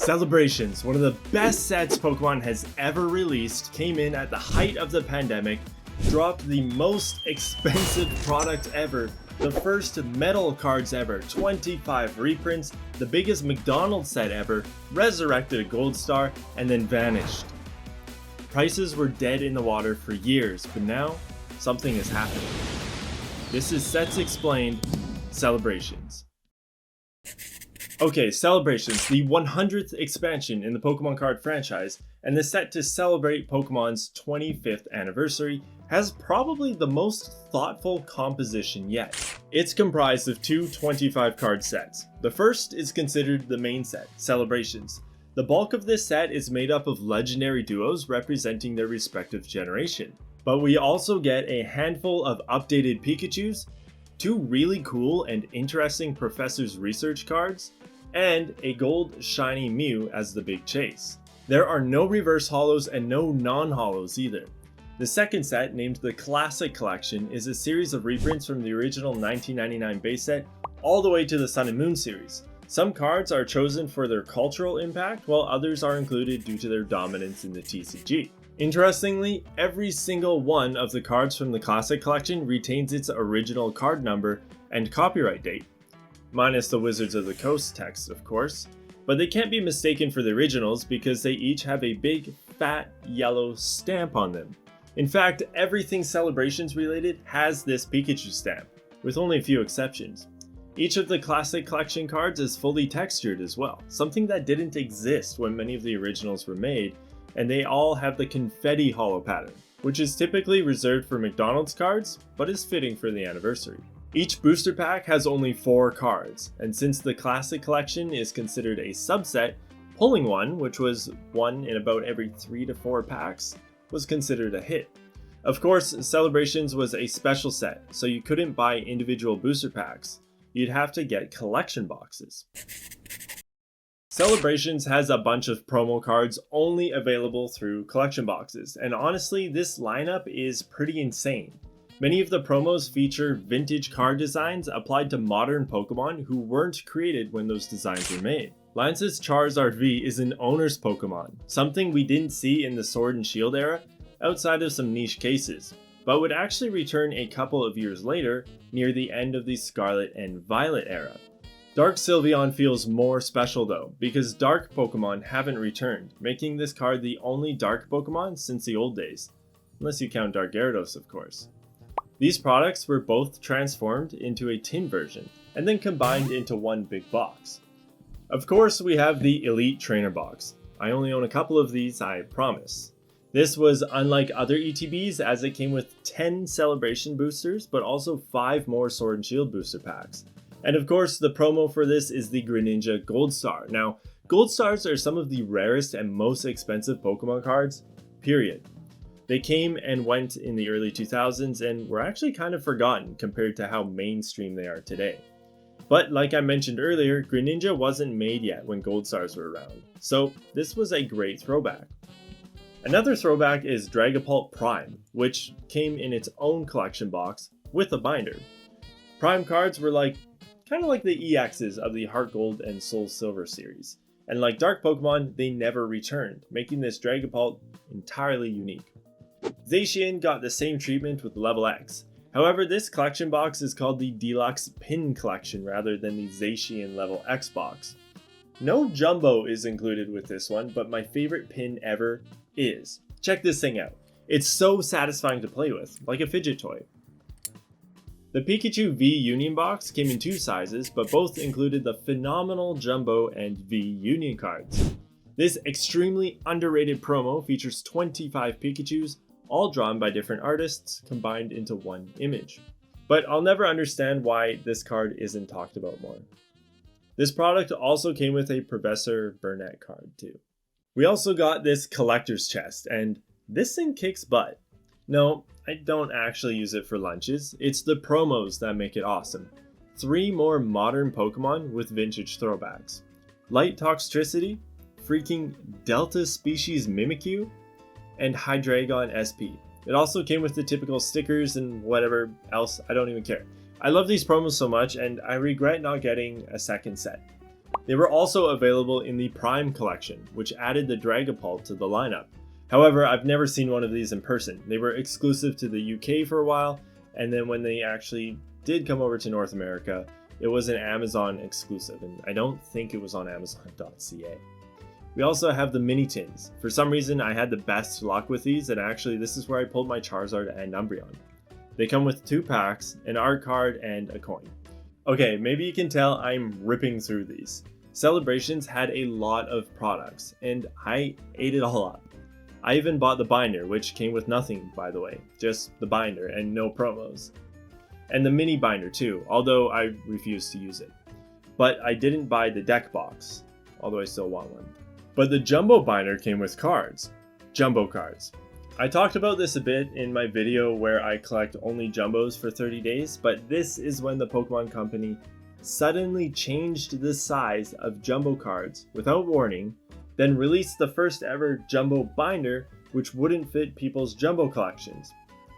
Celebrations, one of the best sets Pokemon has ever released, came in at the height of the pandemic, dropped the most expensive product ever, the first metal cards ever, 25 reprints, the biggest McDonald's set ever, resurrected a gold star, and then vanished. Prices were dead in the water for years, but now something is happening. This is Sets Explained, Celebrations. Okay, Celebrations, the 100th expansion in the Pokemon card franchise, and the set to celebrate Pokemon's 25th anniversary, has probably the most thoughtful composition yet. It's comprised of two 25 card sets. The first is considered the main set, Celebrations. The bulk of this set is made up of legendary duos representing their respective generation. But we also get a handful of updated Pikachus, two really cool and interesting Professor's Research cards, and a gold shiny Mew as the big chase. There are no reverse holos and no non-holos either. The second set, named the Classic Collection, is a series of reprints from the original 1999 base set all the way to the Sun and Moon series. Some cards are chosen for their cultural impact, while others are included due to their dominance in the TCG. Interestingly, every single one of the cards from the Classic Collection retains its original card number and copyright date, minus the Wizards of the Coast text, of course, but they can't be mistaken for the originals because they each have a big, fat, yellow stamp on them. In fact, everything Celebrations related has this Pikachu stamp, with only a few exceptions. Each of the Classic Collection cards is fully textured as well, something that didn't exist when many of the originals were made, and they all have the confetti holo pattern, which is typically reserved for McDonald's cards, but is fitting for the anniversary. Each booster pack has only 4 cards, and since the Classic Collection is considered a subset, pulling one, which was one in about every 3 to 4 packs, was considered a hit. Of course, Celebrations was a special set, so you couldn't buy individual booster packs. You'd have to get collection boxes. Celebrations has a bunch of promo cards only available through collection boxes, and honestly, this lineup is pretty insane. Many of the promos feature vintage card designs applied to modern Pokemon who weren't created when those designs were made. Lance's Charizard V is an owner's Pokemon, something we didn't see in the Sword and Shield era outside of some niche cases, but would actually return a couple of years later near the end of the Scarlet and Violet era. Dark Sylveon feels more special though, because Dark Pokemon haven't returned, making this card the only Dark Pokemon since the old days, unless you count Dark Gyarados of course. These products were both transformed into a tin version, and then combined into one big box. Of course, we have the Elite Trainer Box. I only own a couple of these, I promise. This was unlike other ETBs as it came with 10 Celebration boosters, but also 5 more Sword and Shield booster packs. And of course, the promo for this is the Greninja Gold Star. Now, Gold Stars are some of the rarest and most expensive Pokemon cards, period. They came and went in the early 2000s and were actually kind of forgotten compared to how mainstream they are today. But like I mentioned earlier, Greninja wasn't made yet when Gold Stars were around, so this was a great throwback. Another throwback is Dragapult Prime, which came in its own collection box with a binder. Prime cards were kind of like the EXs of the Heart Gold and Soul Silver series, and like Dark Pokemon, they never returned, making this Dragapult entirely unique. Zacian got the same treatment with Level X. However, this collection box is called the Deluxe Pin Collection rather than the Zacian Level X box. No Jumbo is included with this one, but my favorite pin ever is. Check this thing out. It's so satisfying to play with, like a fidget toy. The Pikachu V Union box came in 2 sizes, but both included the phenomenal Jumbo and V Union cards. This extremely underrated promo features 25 Pikachus, all drawn by different artists, combined into one image. But I'll never understand why this card isn't talked about more. This product also came with a Professor Burnett card too. We also got this collector's chest, and this thing kicks butt. No, I don't actually use it for lunches, it's the promos that make it awesome. 3 more modern Pokemon with vintage throwbacks. Light Toxtricity, freaking Delta Species Mimikyu, and Hydreigon SP. It also came with the typical stickers and whatever else, I don't even care. I love these promos so much and I regret not getting a second set. They were also available in the Prime collection, which added the Dragapult to the lineup. However, I've never seen one of these in person. They were exclusive to the UK for a while, and then when they actually did come over to North America, it was an Amazon exclusive, and I don't think it was on Amazon.ca. We also have the mini tins. For some reason, I had the best luck with these, and actually this is where I pulled my Charizard and Umbreon. They come with 2 packs, an art card, and a coin. Okay, maybe you can tell I'm ripping through these. Celebrations had a lot of products, and I ate it all up. I even bought the binder, which came with nothing, by the way, just the binder and no promos. And the mini binder too, although I refused to use it. But I didn't buy the deck box, although I still want one. But the jumbo binder came with cards. Jumbo cards. I talked about this a bit in my video where I collect only jumbos for 30 days, but this is when the Pokemon Company suddenly changed the size of jumbo cards without warning, then released the first ever jumbo binder which wouldn't fit people's jumbo collections.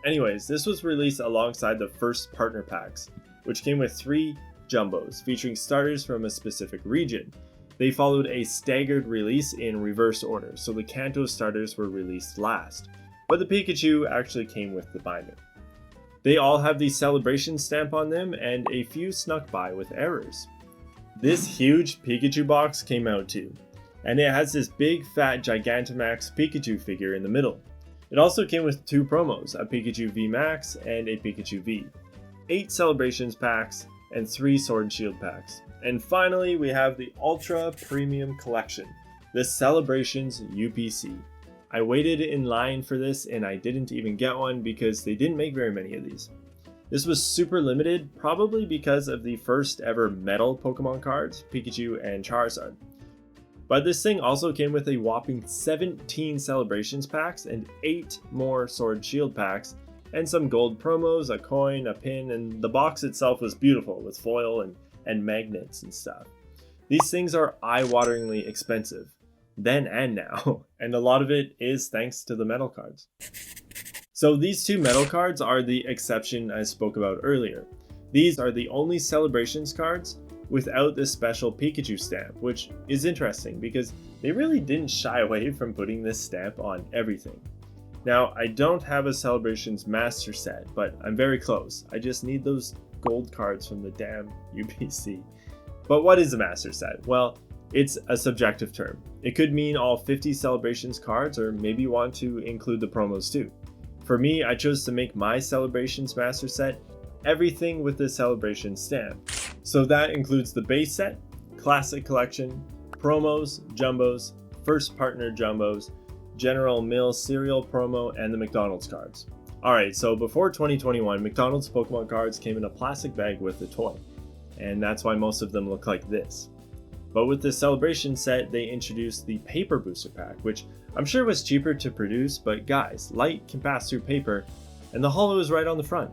Anyways, this was released alongside the first partner packs, which came with 3 jumbos featuring starters from a specific region. They followed a staggered release in reverse order, so the Kanto starters were released last, but the Pikachu actually came with the binder. They all have the celebration stamp on them, and a few snuck by with errors. This huge Pikachu box came out too, and it has this big fat Gigantamax Pikachu figure in the middle. It also came with 2 promos, a Pikachu V Max and a Pikachu V, 8 celebrations packs, and 3 Sword and Shield packs. And finally, we have the Ultra Premium Collection, the Celebrations UPC. I waited in line for this and I didn't even get one because they didn't make very many of these. This was super limited, probably because of the first ever metal Pokemon cards, Pikachu and Charizard. But this thing also came with a whopping 17 Celebrations packs and 8 more Sword Shield packs, and some gold promos, a coin, a pin, and the box itself was beautiful with foil and magnets and stuff. These things are eye-wateringly expensive, then and now, and a lot of it is thanks to the metal cards. So these 2 metal cards are the exception I spoke about earlier. These are the only Celebrations cards without this special Pikachu stamp, which is interesting because they really didn't shy away from putting this stamp on everything. Now, I don't have a Celebrations Master Set, but I'm very close. I just need those gold cards from the damn UPC. But what is a Master Set? Well, it's a subjective term. It could mean all 50 Celebrations cards, or maybe you want to include the promos too. For me, I chose to make my Celebrations Master Set everything with the Celebration stamp. So that includes the base set, Classic Collection, promos, jumbos, first partner jumbos, General Mills cereal promo, and the McDonald's cards. Alright, so before 2021, McDonald's Pokemon cards came in a plastic bag with a toy, and that's why most of them look like this. But with the Celebration set, they introduced the Paper Booster Pack, which I'm sure was cheaper to produce, but guys, light can pass through paper, and the holo is right on the front.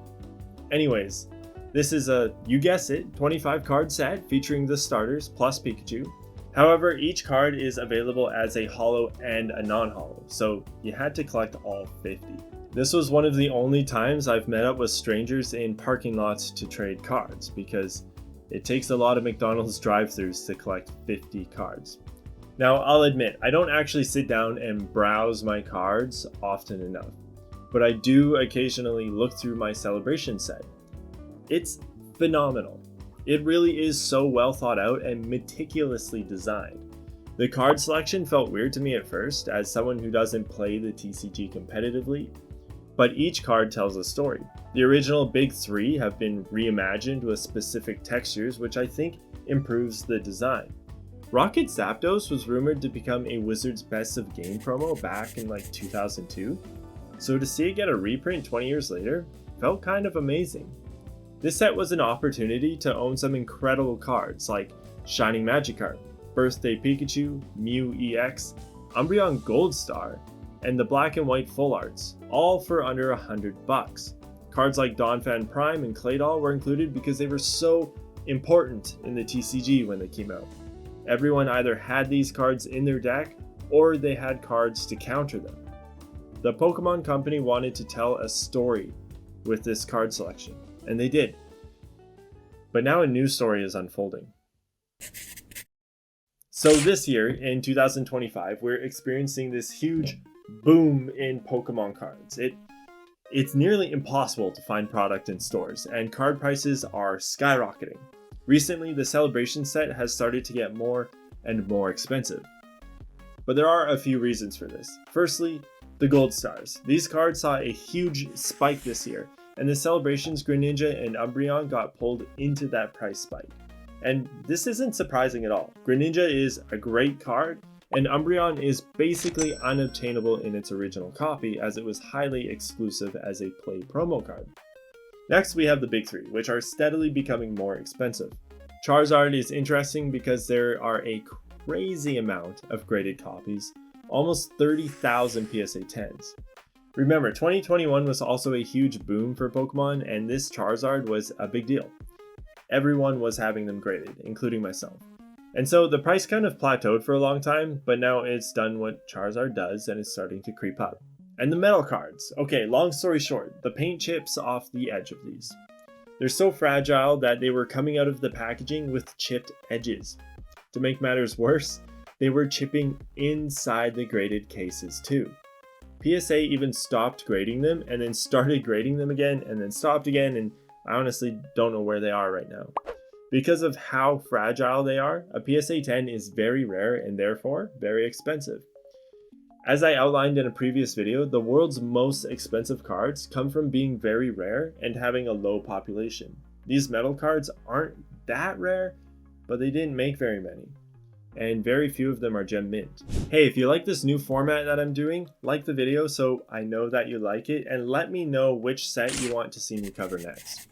Anyways, this is a, you guess it, 25 card set featuring the starters plus Pikachu. However, each card is available as a holo and a non-holo, so you had to collect all 50. This was one of the only times I've met up with strangers in parking lots to trade cards, because it takes a lot of McDonald's drive-thrus to collect 50 cards. Now, I'll admit, I don't actually sit down and browse my cards often enough, but I do occasionally look through my Celebration set. It's phenomenal. It really is so well thought out and meticulously designed. The card selection felt weird to me at first, as someone who doesn't play the TCG competitively, but each card tells a story. The original big 3 have been reimagined with specific textures, which I think improves the design. Rocket Zapdos was rumored to become a Wizards Best of Game promo back in like 2002, so to see it get a reprint 20 years later felt kind of amazing. This set was an opportunity to own some incredible cards like Shining Magikarp, Birthday Pikachu, Mew EX, Umbreon Gold Star, and the black and white full arts, all for under $100. Cards like Donphan Prime and Claydol were included because they were so important in the TCG when they came out. Everyone either had these cards in their deck or they had cards to counter them. The Pokemon Company wanted to tell a story with this card selection, and they did. But now a new story is unfolding. So this year, in 2025, we're experiencing this huge boom in Pokemon cards. It's nearly impossible to find product in stores, and card prices are skyrocketing. Recently, the Celebration set has started to get more and more expensive. But there are a few reasons for this. Firstly, the Gold Stars. These cards saw a huge spike this year, and the Celebrations Greninja and Umbreon got pulled into that price spike. And this isn't surprising at all. Greninja is a great card, and Umbreon is basically unobtainable in its original copy as it was highly exclusive as a play promo card. Next, we have the big three, which are steadily becoming more expensive. Charizard is interesting because there are a crazy amount of graded copies, almost 30,000 PSA 10s. Remember, 2021 was also a huge boom for Pokemon, and this Charizard was a big deal. Everyone was having them graded, including myself. And so the price kind of plateaued for a long time, but now it's done what Charizard does and is starting to creep up. And the metal cards. Okay, long story short, the paint chips off the edge of these. They're so fragile that they were coming out of the packaging with chipped edges. To make matters worse, they were chipping inside the graded cases too. PSA even stopped grading them and then started grading them again and then stopped again, and I honestly don't know where they are right now. Because of how fragile they are, a PSA 10 is very rare and therefore very expensive. As I outlined in a previous video, the world's most expensive cards come from being very rare and having a low population. These metal cards aren't that rare, but they didn't make very many. And very few of them are gem mint. Hey, if you like this new format that I'm doing, like the video so I know that you like it, and let me know which set you want to see me cover next.